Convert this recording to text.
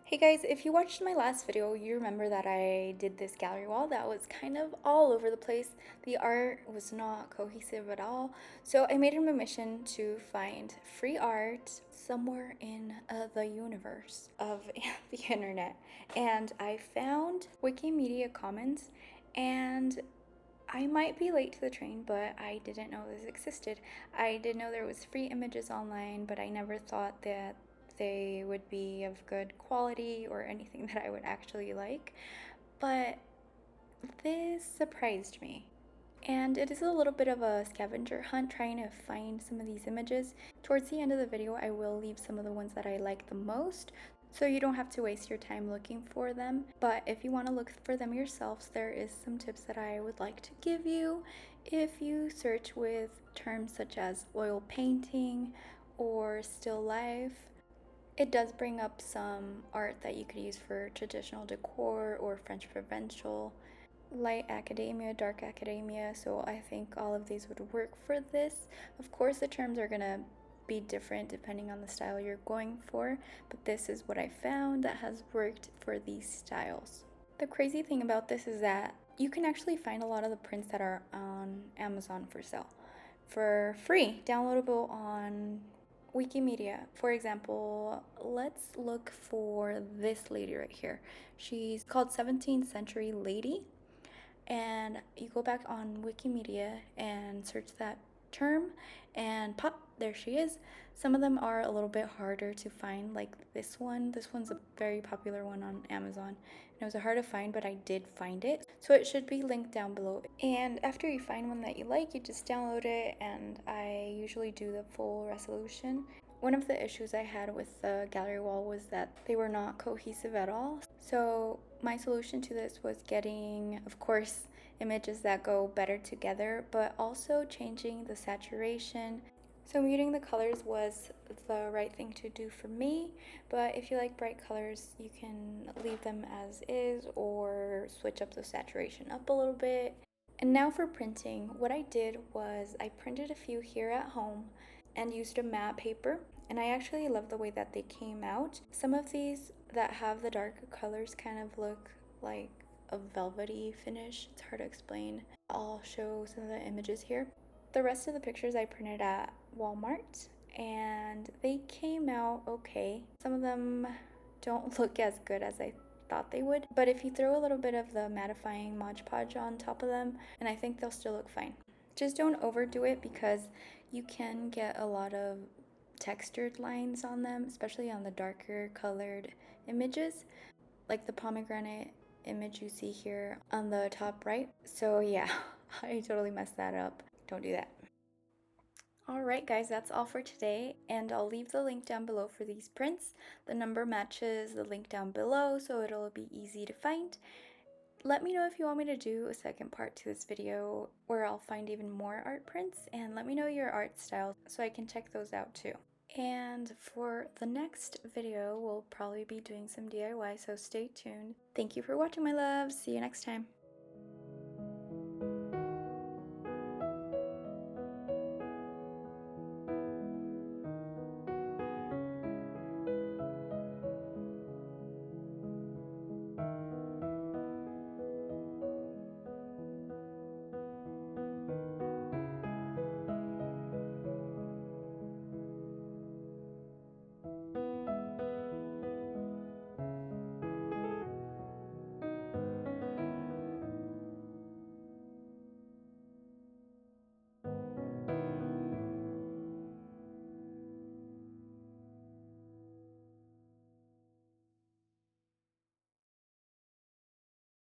Hey guys, if you watched my last video, you remember that I did this gallery wall that was kind of all over the place. The art was not cohesive at all. So I made it my mission to find free art somewhere in the universe of the internet. And I found Wikimedia Commons, and I might be late to the train, but I didn't know this existed. I did know there was free images online, but I never thought that they would be of good quality or anything that I would actually like. But this surprised me. And it is a little bit of a scavenger hunt trying to find some of these images. Towards the end of the video, I will leave some of the ones that I like the most, so you don't have to waste your time looking for them. But if you want to look for them yourselves, there is some tips that I would like to give you. If you search with terms such as oil painting or still life, it does bring up some art that you could use for traditional decor or French provincial, light academia, dark academia, so I think all of these would work for this. Of course, the terms are gonna be different depending on the style you're going for, but this is what I found that has worked for these styles. The crazy thing about this is that you can actually find a lot of the prints that are on Amazon for sale for free, downloadable on Wikimedia. For example, let's look for this lady right here. She's called 17th Century Lady, and you go back on Wikimedia and search that term and pop, there she is. Some of them are a little bit harder to find, like this one. This one's a very popular one on Amazon, and it was hard to find, but I did find it, so it should be linked down below. And after you find one that you like, you just download it, and I usually do the full resolution. One of the issues I had with the gallery wall was that they were not cohesive at all. So my solution to this was getting, of course, images that go better together, but also changing the saturation. So muting the colors was the right thing to do for me, but if you like bright colors, you can leave them as is or switch up the saturation up a little bit. And now for printing, what I did was I printed a few here at home and used a matte paper, and I actually love the way that they came out. Some of these that have the darker colors kind of look like a velvety finish. It's hard to explain. I'll show some of the images here. The rest of the pictures I printed at Walmart, and they came out okay. Some of them don't look as good as I thought they would, but if you throw a little bit of the mattifying Mod Podge on top of them, and I think they'll still look fine. Just don't overdo it because you can get a lot of textured lines on them, especially on the darker colored images, like the pomegranate image you see here on the top right. So yeah, I totally messed that up. Don't do that. Alright guys, that's all for today, and I'll leave the link down below for these prints. The number matches the link down below, so it'll be easy to find. Let me know if you want me to do a second part to this video where I'll find even more art prints, and let me know your art styles so I can check those out too. And for the next video, we'll probably be doing some DIY, so stay tuned. Thank you for watching, my loves. See you next time.